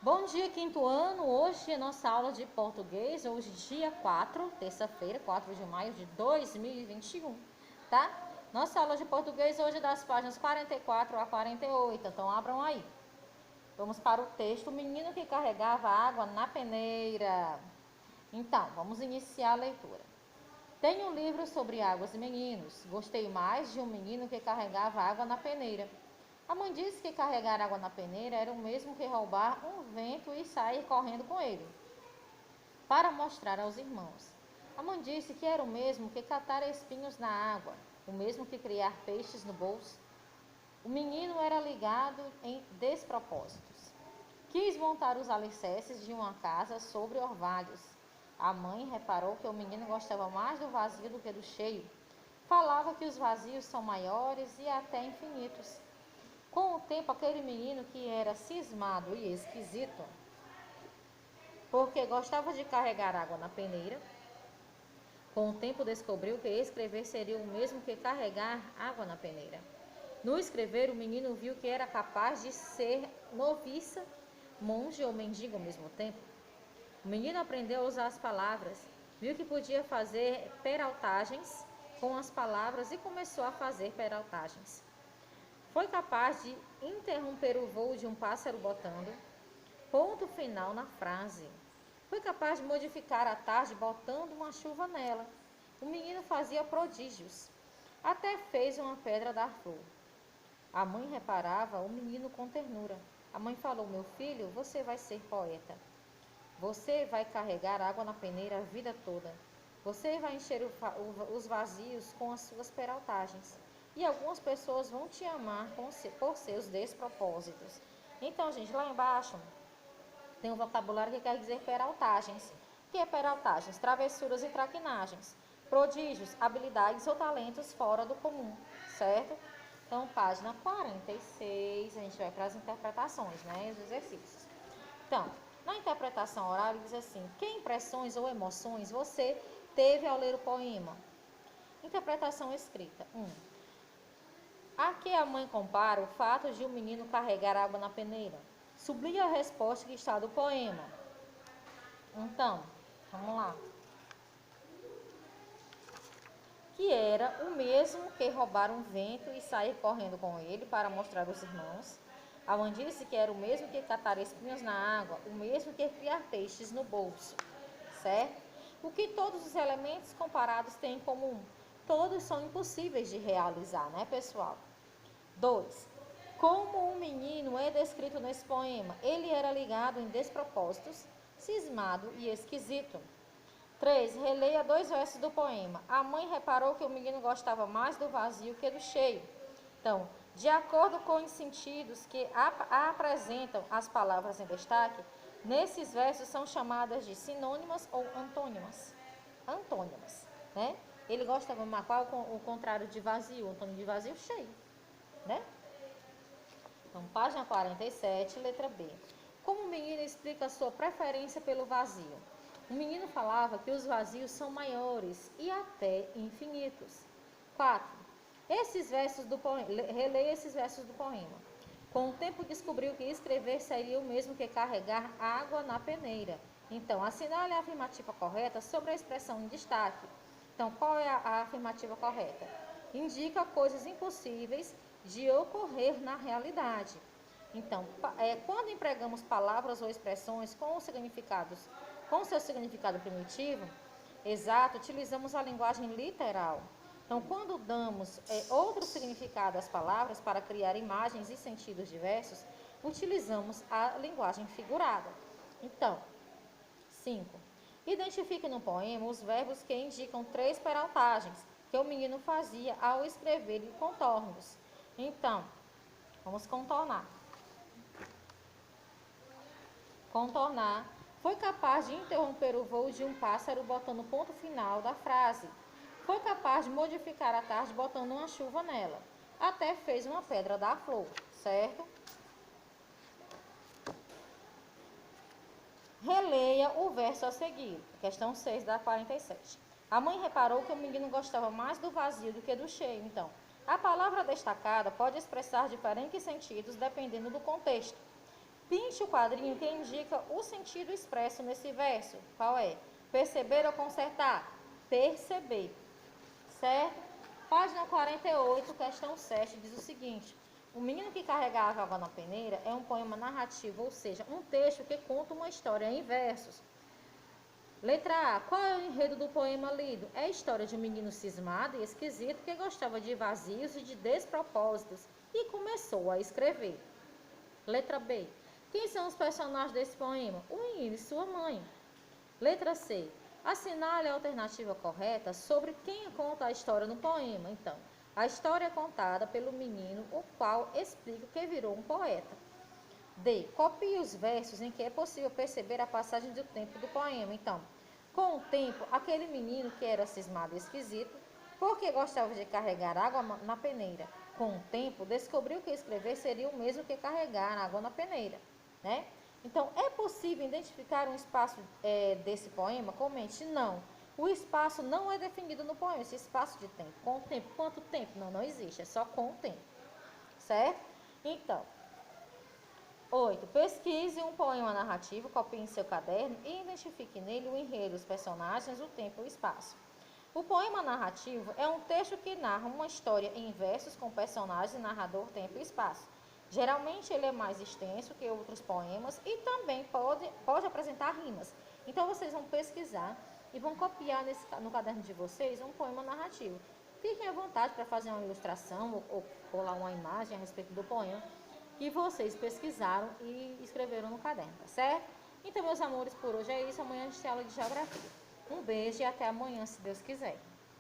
Bom dia, quinto ano. Hoje é nossa aula de português. Hoje, dia 4, terça-feira, 4 de maio de 2021, tá? Nossa aula de português hoje é das páginas 44 a 48. Então, abram aí. Vamos para o texto. O menino que carregava água na peneira. Então, vamos iniciar a leitura. Tenho um livro sobre águas e meninos. Gostei mais de um menino que carregava água na peneira. A mãe disse que carregar água na peneira era o mesmo que roubar um vento e sair correndo com ele, para mostrar aos irmãos. A mãe disse que era o mesmo que catar espinhos na água, o mesmo que criar peixes no bolso. O menino era ligado em despropósitos. Quis montar os alicerces de uma casa sobre orvalhos. A mãe reparou que o menino gostava mais do vazio do que do cheio. Falava que os vazios são maiores e até infinitos. Com o tempo, aquele menino que era cismado e esquisito, porque gostava de carregar água na peneira, com o tempo descobriu que escrever seria o mesmo que carregar água na peneira. No escrever, o menino viu que era capaz de ser noviça, monge ou mendigo ao mesmo tempo. O menino aprendeu a usar as palavras, viu que podia fazer peraltagens com as palavras e começou a fazer peraltagens. Foi capaz de interromper o voo de um pássaro botando ponto final na frase. Foi capaz de modificar a tarde botando uma chuva nela. O menino fazia prodígios. Até fez uma pedra dar flor. A mãe reparava o menino com ternura. A mãe falou: meu filho, você vai ser poeta. Você vai carregar água na peneira a vida toda. Você vai encher os vazios com as suas peraltagens. E algumas pessoas vão te amar por seus despropósitos. Então, gente, lá embaixo tem um vocabulário que quer dizer peraltagens. O que é peraltagens? Travessuras e traquinagens. Prodígios, habilidades ou talentos fora do comum, certo? Então, página 46, a gente vai para as interpretações, né? Os exercícios. Então, na interpretação oral, ele diz assim: que impressões ou emoções você teve ao ler o poema? Interpretação escrita. 1. A que a mãe compara o fato de um menino carregar água na peneira? Sublinhe a resposta que está do poema. Então, vamos lá. Que era o mesmo que roubar um vento e sair correndo com ele para mostrar aos irmãos. A mãe disse que era o mesmo que catar espinhos na água, o mesmo que criar peixes no bolso, certo? O que todos os elementos comparados têm em comum? Todos são impossíveis de realizar, né, pessoal? 2. Como um menino é descrito nesse poema? Ele era ligado em despropósitos, cismado e esquisito. 3. Releia 2 versos do poema. A mãe reparou que o menino gostava mais do vazio que do cheio. Então, de acordo com os sentidos que apresentam as palavras em destaque, nesses versos são chamadas de sinônimas ou antônimas. Antônimas, né? Ele gostava de qual o contrário de vazio? O antônimo de vazio, cheio, né? Então, página 47, letra B. Como o menino explica a sua preferência pelo vazio? O menino falava que os vazios são maiores e até infinitos. 4. Releia esses versos do poema. Com o tempo descobriu que escrever seria o mesmo que carregar água na peneira. Então, assinale a afirmativa correta sobre a expressão em destaque. Então, qual é a afirmativa correta? Indica coisas impossíveis de ocorrer na realidade. Então, quando empregamos palavras ou expressões com seu significado primitivo, exato, utilizamos a linguagem literal. Então, quando damos outro significado às palavras para criar imagens e sentidos diversos, utilizamos a linguagem figurada. Então, 5. Identifique no poema os verbos que indicam 3 peraltagens que o menino fazia ao escrever e contornos. Então, vamos contornar. Contornar. Foi capaz de interromper o voo de um pássaro botando ponto final da frase. Foi capaz de modificar a tarde botando uma chuva nela. Até fez uma pedra dar flor, certo? Releia o verso a seguir. Questão 6 da 47. A mãe reparou que o menino gostava mais do vazio do que do cheio. Então, a palavra destacada pode expressar diferentes sentidos dependendo do contexto. Pinte o quadrinho que indica o sentido expresso nesse verso. Qual é? Perceber ou consertar? Perceber. Certo? Página 48, questão 7, diz o seguinte: O Menino que Carregava Água na Peneira é um poema narrativo, ou seja, um texto que conta uma história em versos. Letra A. Qual é o enredo do poema lido? É a história de um menino cismado e esquisito que gostava de vazios e de despropósitos e começou a escrever. Letra B. Quem são os personagens desse poema? O menino e sua mãe. Letra C. Assinale a alternativa correta sobre quem conta a história no poema. Então, a história é contada pelo menino, o qual explica que virou um poeta. D. Copie os versos em que é possível perceber a passagem do tempo do poema. Então, com o tempo, aquele menino que era cismado e esquisito, porque gostava de carregar água na peneira, com o tempo, descobriu que escrever seria o mesmo que carregar água na peneira, né? Então, é possível identificar um espaço desse poema? Comente, não. O espaço não é definido no poema, esse espaço de tempo. Com o tempo, quanto tempo? Não, não existe, é só com o tempo, certo? Então, 8. Pesquise um poema narrativo, copie em seu caderno e identifique nele o enredo, os personagens, o tempo e o espaço. O poema narrativo é um texto que narra uma história em versos com personagem, narrador, tempo e espaço. Geralmente ele é mais extenso que outros poemas e também pode apresentar rimas. Então vocês vão pesquisar e vão copiar no caderno de vocês um poema narrativo. Fiquem à vontade para fazer uma ilustração ou colar uma imagem a respeito do poema que vocês pesquisaram e escreveram no caderno, tá certo? Então, meus amores, por hoje é isso. Amanhã a gente tem aula de geografia. Um beijo e até amanhã, se Deus quiser.